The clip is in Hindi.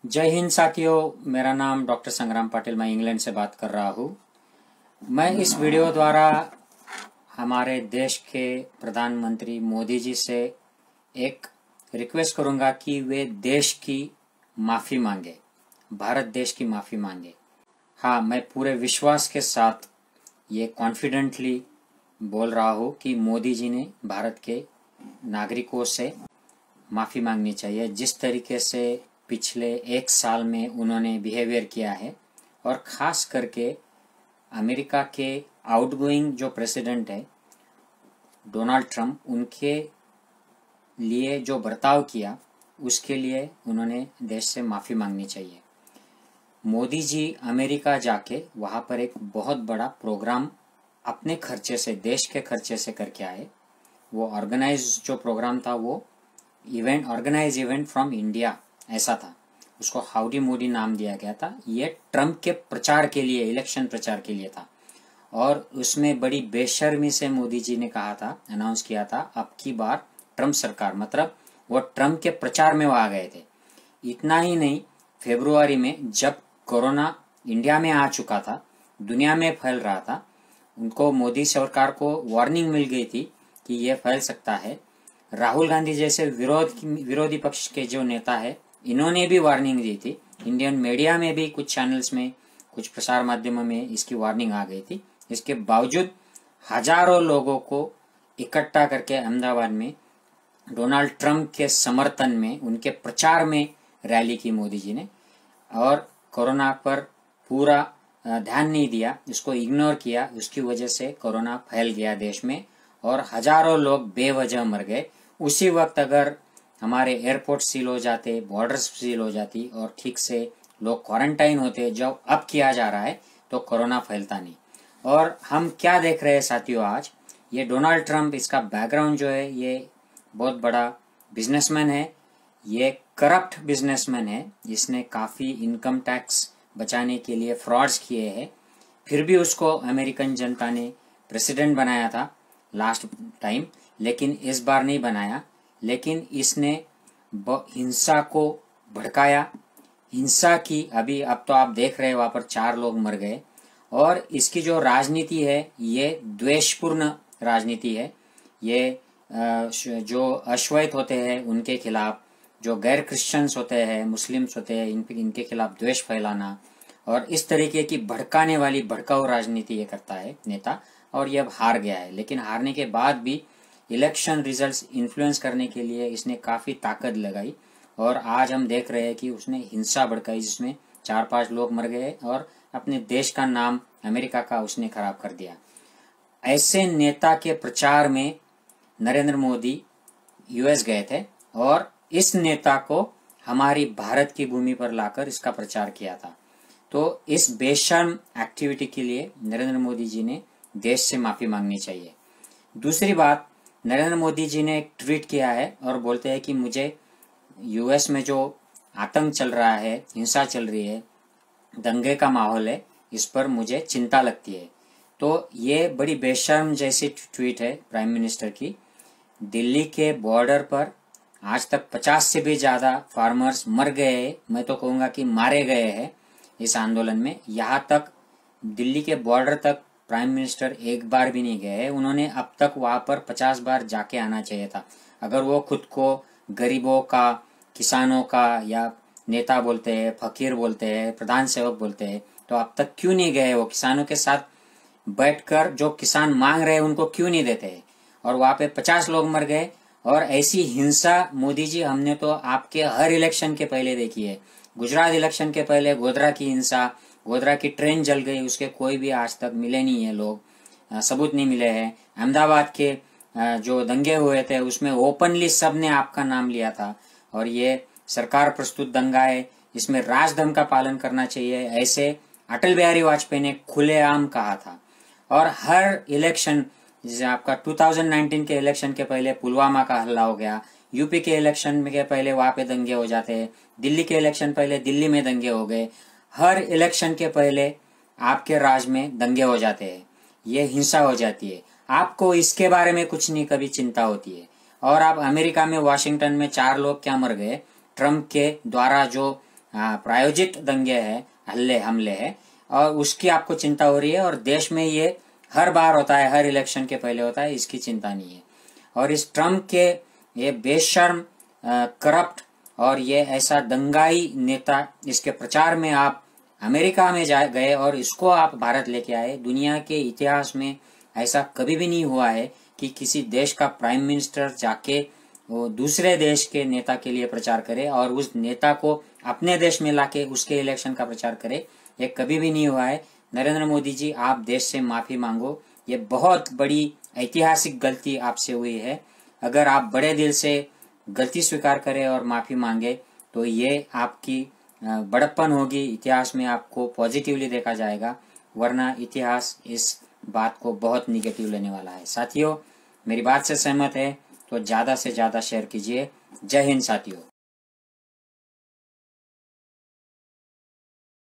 जय हिंद साथियों, मेरा नाम डॉक्टर संग्राम पाटिल, मैं इंग्लैंड से बात कर रहा हूँ। मैं इस वीडियो द्वारा हमारे देश के प्रधानमंत्री मोदी जी से एक रिक्वेस्ट करूंगा कि वे देश की माफ़ी मांगे, भारत देश की माफ़ी मांगे। हाँ, मैं पूरे विश्वास के साथ ये कॉन्फिडेंटली बोल रहा हूँ कि मोदी जी ने भारत के नागरिकों से माफ़ी मांगनी चाहिए। जिस तरीके से पिछले एक साल में उन्होंने बिहेवियर किया है, और ख़ास करके अमेरिका के आउटगोइंग जो प्रेसिडेंट है डोनाल्ड ट्रंप, उनके लिए जो बर्ताव किया उसके लिए उन्होंने देश से माफ़ी मांगनी चाहिए। मोदी जी अमेरिका जाके वहाँ पर एक बहुत बड़ा प्रोग्राम अपने खर्चे से, देश के खर्चे से करके आए। वो ऑर्गेनाइज जो प्रोग्राम था वो ऑर्गेनाइज इवेंट फ्रॉम इंडिया ऐसा था। उसको हाउडी मोदी नाम दिया गया था। ये ट्रंप के प्रचार के लिए, इलेक्शन प्रचार के लिए था। और उसमें बड़ी बेशर्मी से मोदी जी ने कहा था, अनाउंस किया था, अब की बार ट्रंप सरकार, मतलब वो ट्रंप के प्रचार में वो आ गए थे। इतना ही नहीं, फरवरी में जब कोरोना इंडिया में आ चुका था, दुनिया में फैल रहा था, उनको, मोदी सरकार को वार्निंग मिल गई थी कि ये फैल सकता है। राहुल गांधी जैसे विरोधी पक्ष के जो नेता है, इन्होंने भी वार्निंग दी थी। इंडियन मीडिया में भी, कुछ चैनल्स में, कुछ प्रसार माध्यमों में इसकी वार्निंग आ गई थी। इसके बावजूद हजारों लोगों को इकट्ठा करके अहमदाबाद में डोनाल्ड ट्रंप के समर्थन में, उनके प्रचार में रैली की मोदी जी ने, और कोरोना पर पूरा ध्यान नहीं दिया, उसको इग्नोर किया। उसकी वजह से कोरोना फैल गया देश में और हजारों लोग बेवजह मर गए। उसी वक्त अगर हमारे एयरपोर्ट सील हो जाते, बॉर्डर्स सील हो जाती और ठीक से लोग क्वारंटाइन होते, जो अब किया जा रहा है, तो कोरोना फैलता नहीं। और हम क्या देख रहे हैं साथियों आज, ये डोनाल्ड ट्रंप, इसका बैकग्राउंड जो है, ये बहुत बड़ा बिजनेसमैन है, ये करप्ट बिजनेसमैन है। इसने काफ़ी इनकम टैक्स बचाने के लिए फ्रॉड्स किए हैं। फिर भी उसको अमेरिकन जनता ने प्रेसिडेंट बनाया था लास्ट टाइम, लेकिन इस बार नहीं बनाया। लेकिन इसने हिंसा को भड़काया, हिंसा की। अब तो आप देख रहे हैं, वहाँ पर 4 लोग मर गए। और इसकी जो राजनीति है, ये द्वेषपूर्ण राजनीति है। ये जो अश्वेत होते हैं उनके खिलाफ, जो गैर क्रिश्चियंस होते हैं, मुस्लिम्स होते हैं, इनके खिलाफ द्वेष फैलाना और इस तरीके की भड़काने वाली, भड़काऊ राजनीति ये करता है नेता। और ये अब हार गया है, लेकिन हारने के बाद भी इलेक्शन रिजल्ट्स इन्फ्लुएंस करने के लिए इसने काफ़ी ताकत लगाई। और आज हम देख रहे हैं कि उसने हिंसा भड़काई, जिसमें 4-5 लोग मर गए और अपने देश का नाम, अमेरिका का, उसने खराब कर दिया। ऐसे नेता के प्रचार में नरेंद्र मोदी यूएस गए थे और इस नेता को हमारी भारत की भूमि पर लाकर इसका प्रचार किया था। तो इस बेशर्म एक्टिविटी के लिए नरेंद्र मोदी जी ने देश से माफ़ी मांगनी चाहिए। दूसरी बात, नरेंद्र मोदी जी ने एक ट्वीट किया है और बोलते हैं कि मुझे यूएस में जो आतंक चल रहा है, हिंसा चल रही है, दंगे का माहौल है, इस पर मुझे चिंता लगती है। तो ये बड़ी बेशर्म जैसी ट्वीट है प्राइम मिनिस्टर की। दिल्ली के बॉर्डर पर आज तक 50 से भी ज़्यादा फार्मर्स मर गए, मैं तो कहूँगा कि मारे गए हैं इस आंदोलन में। यहाँ तक दिल्ली के बॉर्डर तक प्राइम मिनिस्टर एक बार भी नहीं गए हैं। उन्होंने अब तक वहाँ पर 50 बार जाके आना चाहिए था। अगर वो खुद को गरीबों का, किसानों का या नेता बोलते हैं, फकीर बोलते हैं, प्रधान सेवक बोलते हैं, तो अब तक क्यों नहीं गए? वो किसानों के साथ बैठकर जो किसान मांग रहे हैं उनको क्यों नहीं देते हैं? और वहाँ पे 50 लोग मर गए। और ऐसी हिंसा मोदी जी, हमने तो आपके हर इलेक्शन के पहले देखी है। गुजरात इलेक्शन के पहले गोधरा की हिंसा, गोधरा की ट्रेन जल गई, उसके कोई भी आज तक मिले नहीं है लोग, सबूत नहीं मिले हैं। अहमदाबाद के जो दंगे हुए थे उसमें ओपनली सब ने आपका नाम लिया था। और ये सरकार प्रस्तुत दंगा है, इसमें राजधर्म का पालन करना चाहिए, ऐसे अटल बिहारी वाजपेयी ने खुलेआम कहा था। और हर इलेक्शन, जैसे आपका 2019 के इलेक्शन के पहले पुलवामा का हल्ला हो गया, यूपी के इलेक्शन के पहले वहां पे दंगे हो जाते हैं, दिल्ली के इलेक्शन पहले दिल्ली में दंगे हो गए। हर इलेक्शन के पहले आपके राज्य में दंगे हो जाते हैं, ये हिंसा हो जाती है। आपको इसके बारे में कुछ नहीं कभी चिंता होती है। और आप अमेरिका में, वाशिंगटन में 4 लोग क्या मर गए, ट्रंप के द्वारा जो प्रायोजित दंगे है, हमले है, और उसकी आपको चिंता हो रही है। और देश में ये हर बार होता है, हर इलेक्शन के पहले होता है, इसकी चिंता नहीं है। और इस ट्रम्प के ये बेशर्म, करप्ट और ये ऐसा दंगाई नेता, इसके प्रचार में आप अमेरिका में गए और इसको आप भारत लेके आए। दुनिया के इतिहास में ऐसा कभी भी नहीं हुआ है कि किसी देश का प्राइम मिनिस्टर जाके वो दूसरे देश के नेता के लिए प्रचार करे और उस नेता को अपने देश में लाके उसके इलेक्शन का प्रचार करे। ये कभी भी नहीं हुआ है। नरेंद्र मोदी जी, आप देश से माफी मांगो। ये बहुत बड़ी ऐतिहासिक गलती आपसे हुई है। अगर आप बड़े दिल से गलती स्वीकार करें और माफी मांगे तो ये आपकी बड़प्पन होगी, इतिहास में आपको पॉजिटिवली देखा जाएगा, वरना इतिहास इस बात को बहुत निगेटिव लेने वाला है। साथियों, मेरी बात से सहमत है तो ज्यादा से ज्यादा शेयर कीजिए। जय हिंद साथियों।